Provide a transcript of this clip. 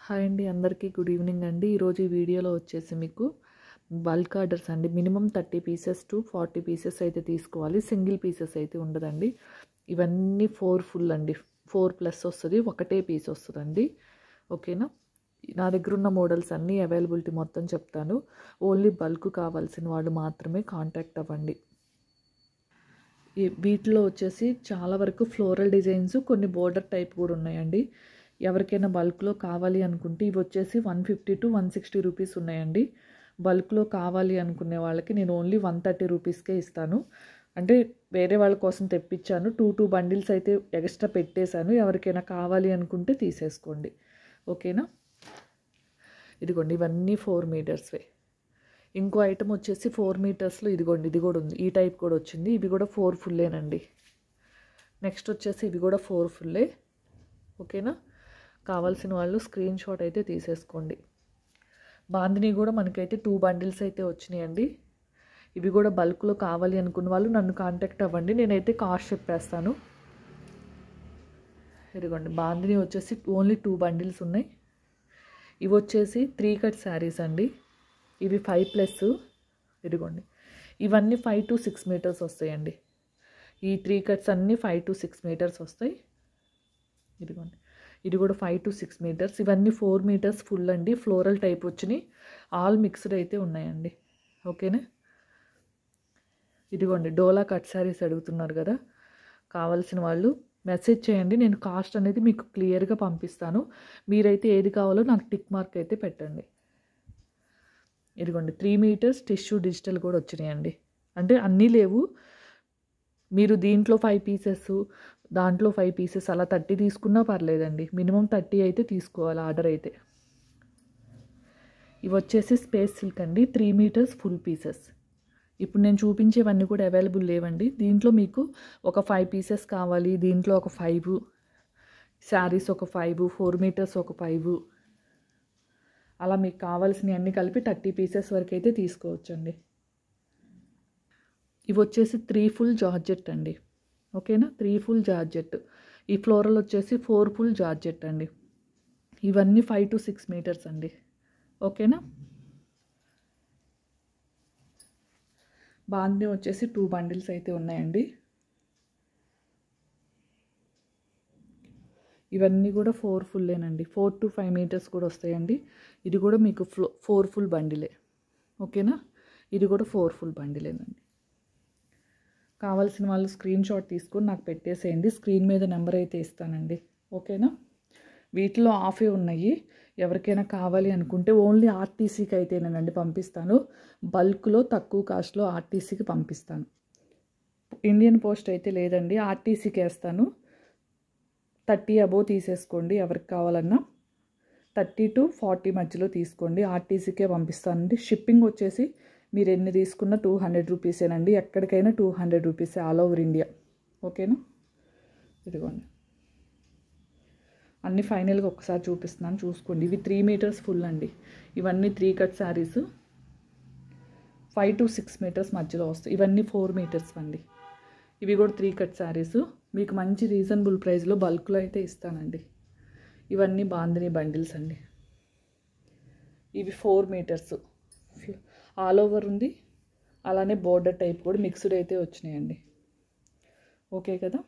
Hi అండి, అందరికీ good evening అండి. ఈరోజు ఈ వీడియోలో వచ్చేసి మీకు బల్క్ ఆర్డర్స్ అండి. మినిమం 30 పీసెస్ టు 40 పీసెస్ అయితే తీసుకోవాలి. సింగిల్ పీసెస్ అయితే ఉండదండి. ఇవన్నీ 4 ఫుల్ అండి. 4+ వస్తుంది, ఒకటే పీస్ వస్తుందండి. ఓకేనా? నా దగ్గర ఉన్న మోడల్స్ అన్నీ అవైలబిలిటీ మొత్తం చెప్తాను. ఓన్లీ బల్క్ కావాల్సిన వాళ్ళు మాత్రమే కాంటాక్ట్ అవ్వండి. వీటిలో వచ్చేసి చాలా వరకు ఫ్లోరల్ డిజైన్స్, కొన్ని బోర్డర్ టైప్ కూడా ఉన్నాయండి. ఎవరికైనా బల్క్లో కావాలి అనుకుంటే ఇవి వచ్చేసి 150 to 160 రూపీస్ ఉన్నాయండి. బల్క్లో కావాలి అనుకునే వాళ్ళకి నేను ఓన్లీ 130 రూపీస్కే ఇస్తాను. అంటే వేరే వాళ్ళ కోసం తెప్పించాను. 2 బండిల్స్ అయితే ఎక్స్ట్రా పెట్టేశాను. ఎవరికైనా కావాలి అనుకుంటే తీసేసుకోండి. ఓకేనా? ఇదిగోండి, ఇవన్నీ 4 మీటర్స్వే. ఇంకో ఐటమ్ వచ్చేసి 4 మీటర్స్లో ఇదిగోండి, ఇది కూడా ఉంది. ఈ టైప్ కూడా వచ్చింది. ఇవి కూడా 4 ఫుల్లేనండి. నెక్స్ట్ వచ్చేసి ఇవి కూడా 4 ఫుల్లే. ఓకేనా? కావాల్సిన వాళ్ళు స్క్రీన్ షాట్ అయితే తీసేసుకోండి. బాందిని కూడా మనకైతే 2 బండిల్స్ అయితే వచ్చినాయండి. ఇవి కూడా బల్క్లో కావాలి అనుకున్న వాళ్ళు నన్ను కాంటాక్ట్ అవ్వండి. నేనైతే కాస్ట్ చెప్పేస్తాను. ఇదిగోండి, బాందిని వచ్చేసి ఓన్లీ 2 బండిల్స్ ఉన్నాయి. ఇవి వచ్చేసి 3 కట్ శారీస్ అండి. ఇవి 5+. ఇదిగోండి, ఇవన్నీ 5 to 6 మీటర్స్ వస్తాయండి. ఈ 3 కట్స్ అన్నీ 5 to 6 మీటర్స్ వస్తాయి. ఇదిగోండి, ఇది కూడా 5 to 6 మీటర్స్. ఇవన్నీ 4 మీటర్స్ ఫుల్ అండి. ఫ్లోరల్ టైప్ వచ్చినాయి. ఆల్ మిక్స్డ్ అయితే ఉన్నాయండి. ఓకేనా? ఇదిగోండి, డోలా కట్ శారీస్ అడుగుతున్నారు కదా, కావాల్సిన వాళ్ళు మెసేజ్ చేయండి. నేను కాస్ట్ అనేది మీకు క్లియర్గా పంపిస్తాను. మీరైతే ఏది కావాలో నాకు టిక్ మార్క్ అయితే పెట్టండి. ఇదిగోండి, 3 మీటర్స్ టిష్యూ డిజిటల్ కూడా వచ్చినాయండి. అంటే అన్నీ లేవు. మీరు దీంట్లో 5 పీసెస్, దాంట్లో 5 పీసెస్ అలా 30 తీసుకున్నా పర్లేదండి. మినిమం 30 అయితే తీసుకోవాలి ఆర్డర్ అయితే. ఇవి వచ్చేసి స్పేస్ సిల్క్ అండి. 3 మీటర్స్ ఫుల్ పీసెస్. ఇప్పుడు నేను చూపించేవన్నీ కూడా అవైలబుల్ లేవండి. దీంట్లో మీకు ఒక 5 పీసెస్ కావాలి, దీంట్లో ఒక 5 శారీస్, ఒక 5 4 మీటర్స్, ఒక 5 అలా మీకు కావాల్సినవి అన్నీ కలిపి 30 పీసెస్ వరకు అయితే తీసుకోవచ్చండి. ఇవి వచ్చేసి 3 ఫుల్ జార్జెట్ అండి. ఓకేనా? 3 ఫుల్ జార్జెట్. ఈ ఫ్లోరల్ వచ్చేసి 4 ఫుల్ జార్జెట్ అండి. ఇవన్నీ 5 to 6 మీటర్స్ అండి. ఓకేనా? బాందిని వచ్చేసి 2 బండిల్స్ అయితే ఉన్నాయండి. ఇవన్నీ కూడా 4 ఫుల్లేనండి. 4 to 5 మీటర్స్ కూడా వస్తాయండి. ఇది కూడా మీకు 4 ఫుల్ బండిలే. ఓకేనా? ఇది కూడా 4 ఫుల్ బండిలేనండి. కావాల్సిన వాళ్ళు స్క్రీన్ షాట్ తీసుకొని నాకు పెట్టేసేయండి. స్క్రీన్ మీద నెంబర్ అయితే ఇస్తానండి. ఓకేనా? వీటిలో ఆఫే ఉన్నాయి. ఎవరికైనా కావాలి అనుకుంటే ఓన్లీ ఆర్టీసీకి అయితేనేనండి పంపిస్తాను. బల్క్లో తక్కువ కాస్ట్లో ఆర్టీసీకి పంపిస్తాను. ఇండియన్ పోస్ట్ అయితే లేదండి. ఆర్టీసీకి వేస్తాను. 30 అబోవ్ తీసేసుకోండి. ఎవరికి కావాలన్నా 30 to 40 మధ్యలో తీసుకోండి. ఆర్టీసీకే పంపిస్తానండి. షిప్పింగ్ వచ్చేసి మీరు ఎన్ని తీసుకున్న 200 రూపీసేనండి. ఎక్కడికైనా 200 రూపీసే, ఆల్ ఓవర్ ఇండియా. ఓకేనా? ఇదిగోండి, అన్నీ ఫైనల్గా ఒకసారి చూపిస్తున్నాను, చూసుకోండి. ఇవి 3 మీటర్స్ ఫుల్ అండి. ఇవన్నీ 3 కట్ శారీస్ 5 to 6 మీటర్స్ మధ్యలో వస్తాయి. ఇవన్నీ 4 మీటర్స్ అండి. ఇవి కూడా 3 కట్ శారీస్. మీకు మంచి రీజనబుల్ ప్రైస్లో బల్క్లో అయితే ఇస్తానండి. ఇవన్నీ బాందిని బండిల్స్ అండి. ఇవి 4 మీటర్స్ ఆల్ ఓవర్ ఉంది. అలానే బోర్డర్ టైప్ కూడా మిక్స్డ్ అయితే వచ్చినాయండి. ఓకే కదా?